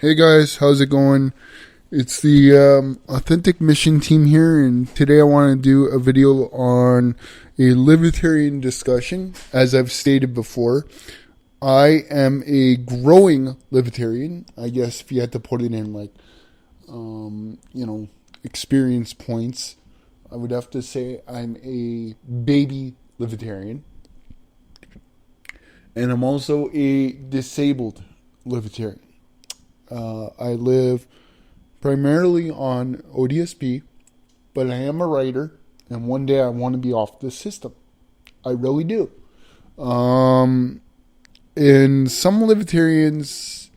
Hey guys, how's it going? It's the Authentic Mission team here, and today I want to do a video on a libertarian discussion. As I've stated before, I am a growing libertarian. I guess if you had to put it in experience points, I would have to say I'm a baby libertarian, and I'm also a disabled libertarian. I live primarily on ODSP, but I am a writer, and one day I want to be off the system. I really do. And some libertarians,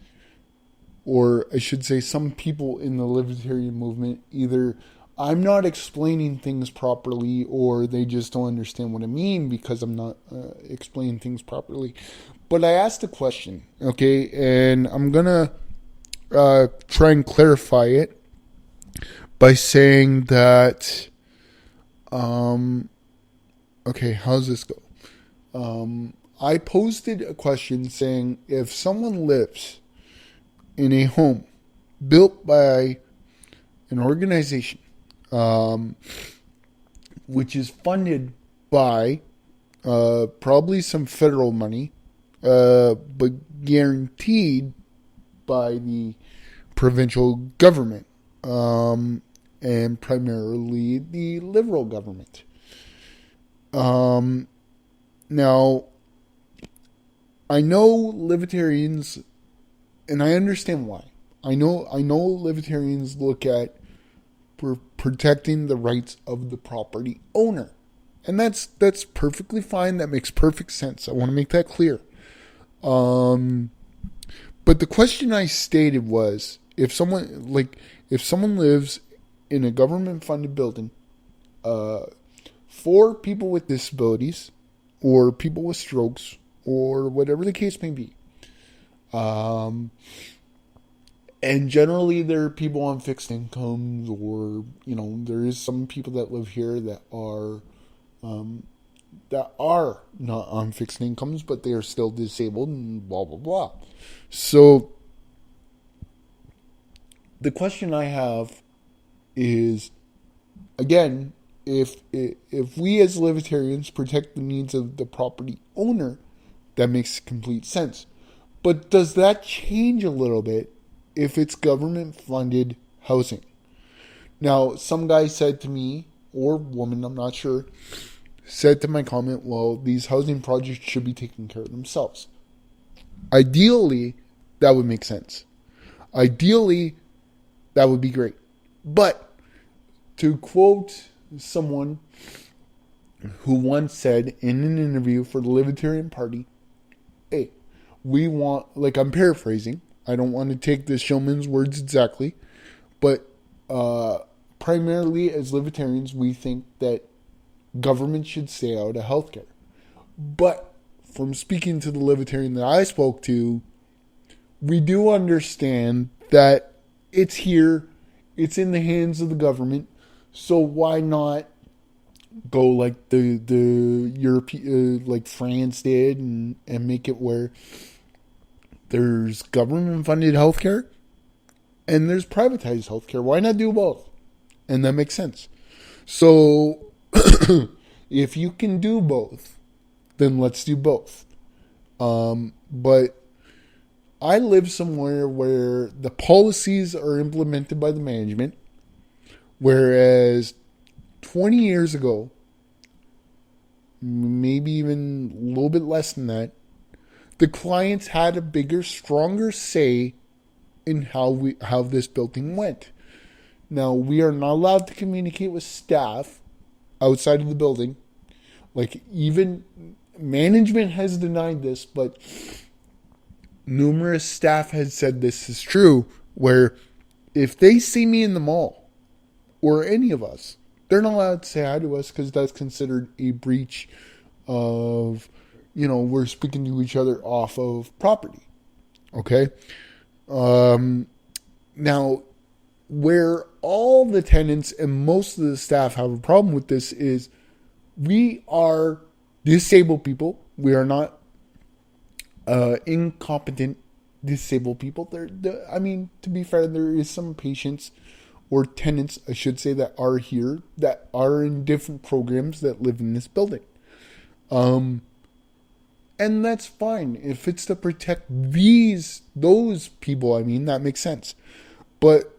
or I should say some people in the libertarian movement, either I'm not explaining things properly or they just don't understand what I mean because I'm not explaining things properly. But I asked a question, okay, and I'm going to try and clarify it by saying that, okay, how's this go? I posted a question saying if someone lives in a home built by an organization, which is funded by probably some federal money, but guaranteed by the provincial government, and primarily the Liberal government. Now, I know libertarians, and I understand why. I know libertarians look at protecting the rights of the property owner, and that's perfectly fine. That makes perfect sense. I want to make that clear. But the question I stated was, if someone lives in a government-funded building, for people with disabilities, or people with strokes, or whatever the case may be, and generally there are people on fixed incomes, or there is some people that live here that are not on fixed incomes, but they are still disabled, and blah blah blah. So the question I have is, again, if we as libertarians protect the needs of the property owner, that makes complete sense. But does that change a little bit if it's government funded housing? Now, some guy said to me, or woman, I'm not sure, said to my comment, well, these housing projects should be taking care of themselves. Ideally, that would make sense. Ideally, that would be great. But to quote someone who once said in an interview for the Libertarian Party, hey, we want, I'm paraphrasing, I don't want to take this showman's words exactly, but primarily as libertarians, we think that government should stay out of healthcare. But from speaking to the libertarian that I spoke to, we do understand that it's here, it's in the hands of the government, so why not go like the European, like France did, and make it where there's government funded healthcare and there's privatized healthcare. Why not do both? And that makes sense. So if you can do both, then let's do both. But I live somewhere where the policies are implemented by the management, whereas 20 years ago, maybe even a little bit less than that, the clients had a bigger, stronger say in how this building went. Now, we are not allowed to communicate with staff outside of the building. Even management has denied this, but numerous staff has said this is true, where if they see me in the mall, or any of us, they're not allowed to say hi to us because that's considered a breach of, we're speaking to each other off of property. Okay? Now, where all the tenants and most of the staff have a problem with this is we are disabled people. We are not incompetent disabled people. I mean, to be fair, there is some patients or tenants, I should say, that are here that are in different programs that live in this building. And that's fine. If it's to protect those people, I mean, that makes sense. But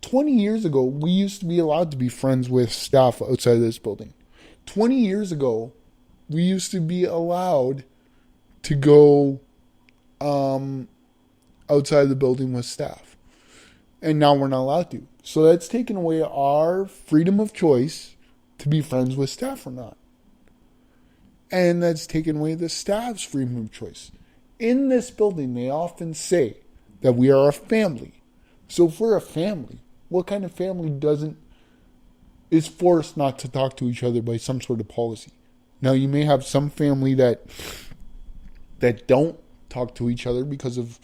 20 years ago, we used to be allowed to be friends with staff outside of this building. 20 years ago, we used to be allowed to go outside the building with staff. And now we're not allowed to. So that's taken away our freedom of choice to be friends with staff or not. And that's taken away the staff's freedom of choice. In this building, they often say that we are a family. So if we're a family, what kind of family is forced not to talk to each other by some sort of policy? Now, you may have some family that don't talk to each other because of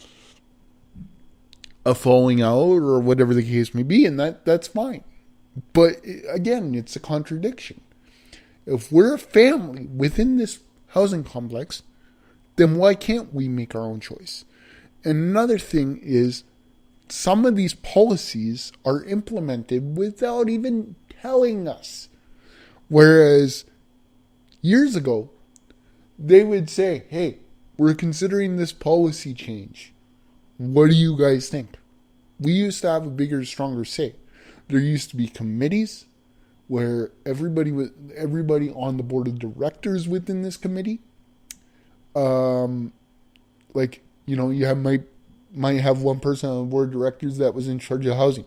a falling out or whatever the case may be, and that's fine. But again, it's a contradiction. If we're a family within this housing complex, then why can't we make our own choice? And another thing is, some of these policies are implemented without even telling us. Whereas years ago, they would say, hey, we're considering this policy change. What do you guys think? We used to have a bigger, stronger say. There used to be committees where everybody on the board of directors within this committee, you might have one person on the board of directors that was in charge of housing.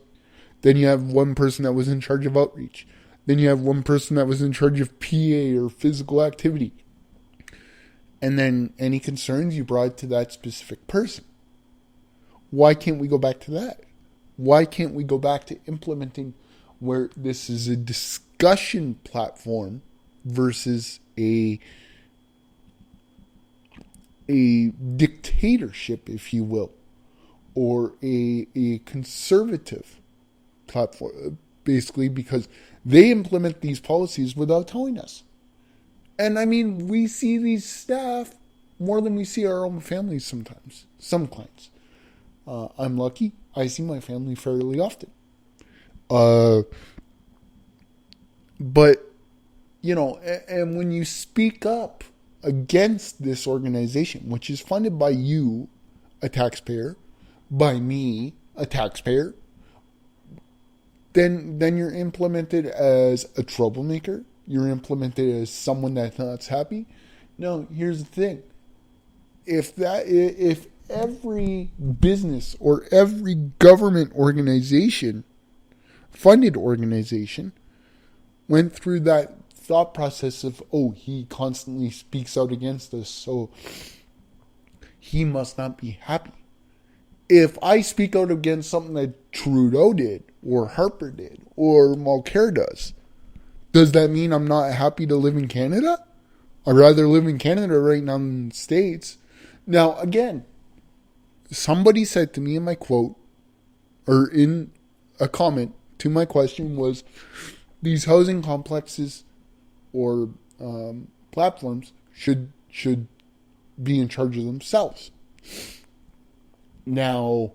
Then you have one person that was in charge of outreach. Then you have one person that was in charge of PA or physical activity. And then any concerns you brought to that specific person. Why can't we go back to that? Why can't we go back to implementing where this is a discussion platform versus a dictatorship, if you will, or a conservative platform, basically, because they implement these policies without telling us. And I mean, we see these staff more than we see our own families sometimes, some clients. I'm lucky. I see my family fairly often. But, and when you speak up against this organization, which is funded by you, a taxpayer, by me, a taxpayer, then you're implemented as a troublemaker. You're implemented as someone that's not happy. No, here's the thing. If every business or every government organization, funded organization, went through that thought process of, oh, he constantly speaks out against us, so he must not be happy. If I speak out against something that Trudeau did, or Harper did, or Mulcair does that mean I'm not happy to live in Canada? I'd rather live in Canada right now than the States. Now, again, somebody said to me in my quote, or in a comment to my question, was these housing complexes or platforms should be in charge of themselves. Now,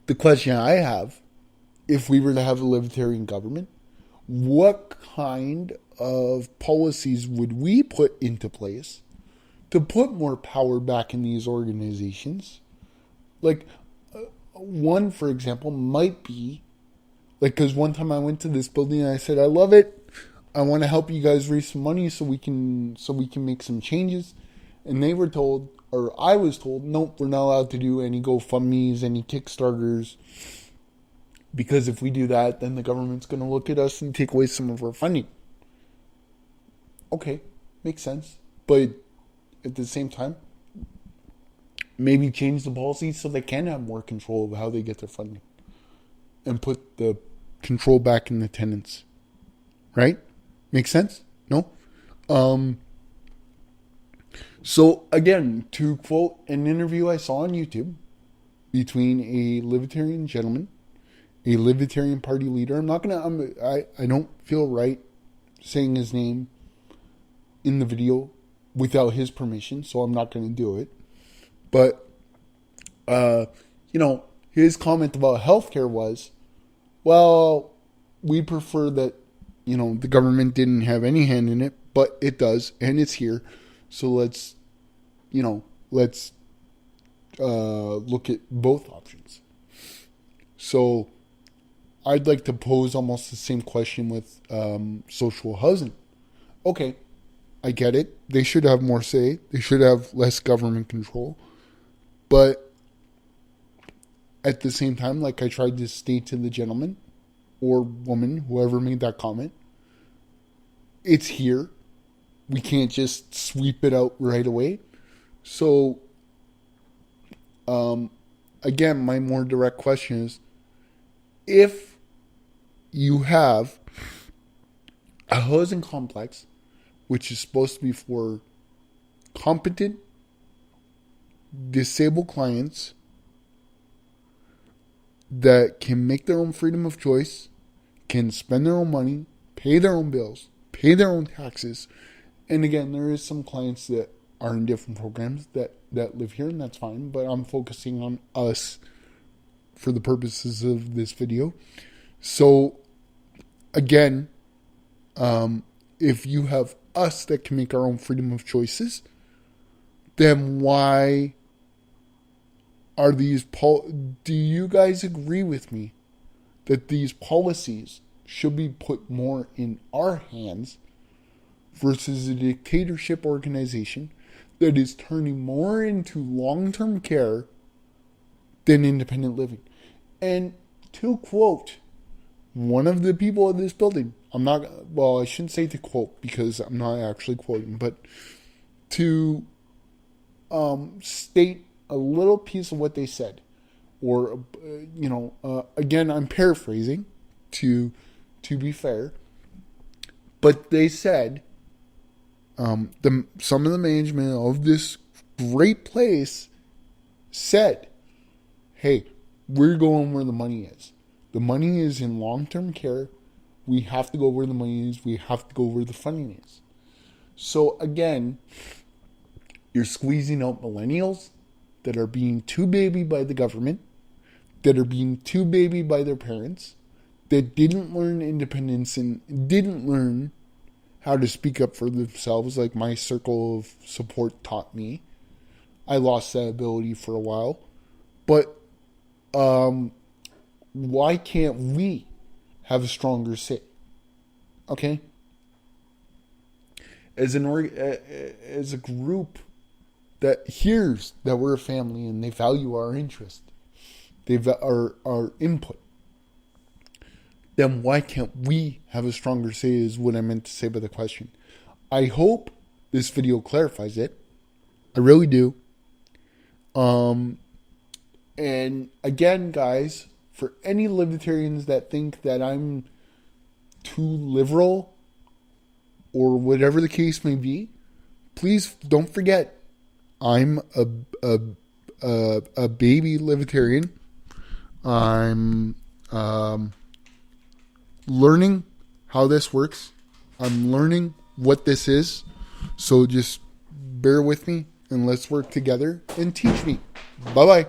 the question I have, if we were to have a libertarian government, what kind of policies would we put into place to put more power back in these organizations? Like, one, for example, might be, because one time I went to this building and I said, I love it. I want to help you guys raise some money so we can make some changes. And they were told, or I was told, nope, we're not allowed to do any GoFundMes, any Kickstarters. Because if we do that, then the government's going to look at us and take away some of our funding. Okay, makes sense. But at the same time, maybe change the policy so they can have more control of how they get their funding. And put the control back in the tenants. Right? Makes sense? No? So, again, to quote an interview I saw on YouTube between a libertarian gentleman, a Libertarian Party leader. I don't feel right saying his name in the video without his permission, so I'm not going to do it. But You know, his comment about healthcare was, well, we prefer that, you know, the government didn't have any hand in it, but it does, and it's here. So let's, you know, let's look at both options. So I'd like to pose almost the same question with social housing. Okay, I get it. They should have more say. They should have less government control. But at the same time, like I tried to state to the gentleman or woman, whoever made that comment, it's here. We can't just sweep it out right away. So, again, my more direct question is, if you have a housing complex which is supposed to be for competent, disabled clients that can make their own freedom of choice, can spend their own money, pay their own bills, pay their own taxes. And again, there is some clients that are in different programs that live here, and that's fine. But I'm focusing on us for the purposes of this video. So, again, if you have us that can make our own freedom of choices, then why are these do you guys agree with me that these policies should be put more in our hands versus a dictatorship organization that is turning more into long-term care than independent living? And to quote one of the people in this building, I shouldn't say to quote because I'm not actually quoting, but to state a little piece of what they said. Or, again, I'm paraphrasing to be fair. But they said, some of the management of this great place said, hey, we're going where the money is. The money is in long-term care. We have to go where the money is. We have to go where the funding is. So again, you're squeezing out millennials that are being too babied by the government, that are being too babied by their parents, that didn't learn independence and didn't learn how to speak up for themselves like my circle of support taught me. I lost that ability for a while. But why can't we have a stronger say? Okay? As a group that hears that we're a family and they value our interest, our input, then why can't we have a stronger say is what I meant to say by the question. I hope this video clarifies it. I really do. And again, guys, for any libertarians that think that I'm too liberal or whatever the case may be, please don't forget, I'm a baby libertarian. I'm learning how this works. I'm learning what this is. So just bear with me and let's work together and teach me. Bye-bye.